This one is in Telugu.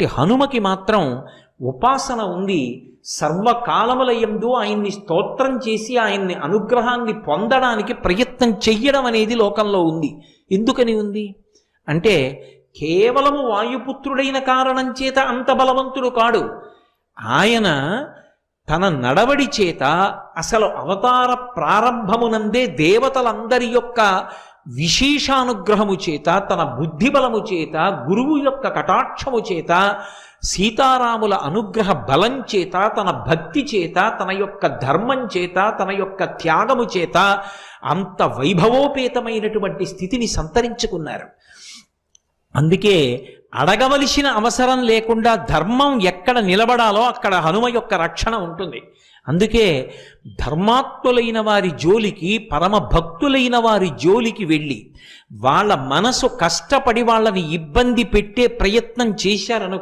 హనుమకి మాత్రం ఉపాసన ఉంది. సర్వకాలముల యందు ఆయన్ని స్తోత్రం చేసి ఆయన్ని అనుగ్రహాన్ని పొందడానికి ప్రయత్నం చెయ్యడం అనేది లోకంలో ఉంది. ఎందుకని ఉంది అంటే కేవలము వాయుపుత్రుడైన కారణం చేత అంత బలవంతుడు కాడు. ఆయన తన నడవడి చేత అసలు అవతార ప్రారంభమునందే దేవతలందరి యొక్క విశేషానుగ్రహము చేత, తన బుద్ధిబలము చేత, గురువు యొక్క కటాక్షము చేత, సీతారాముల అనుగ్రహ బలం చేత, తన భక్తి చేత, తన యొక్క ధర్మం చేత, తన యొక్క త్యాగము చేత అంత వైభవోపేతమైనటువంటి స్థితిని సంతరించుకున్నారు. అందుకే అడగవలసిన అవసరం లేకుండా ధర్మం ఎక్కడ నిలబడాలో అక్కడ హనుమ యొక్క రక్షణ ఉంటుంది. అందుకే ధర్మాత్ములైన వారి జోలికి, పరమ భక్తులైన వారి జోలికి వెళ్ళి వాళ్ళ మనసు కష్టపడి వాళ్ళని ఇబ్బంది పెట్టే ప్రయత్నం చేశారనుకో,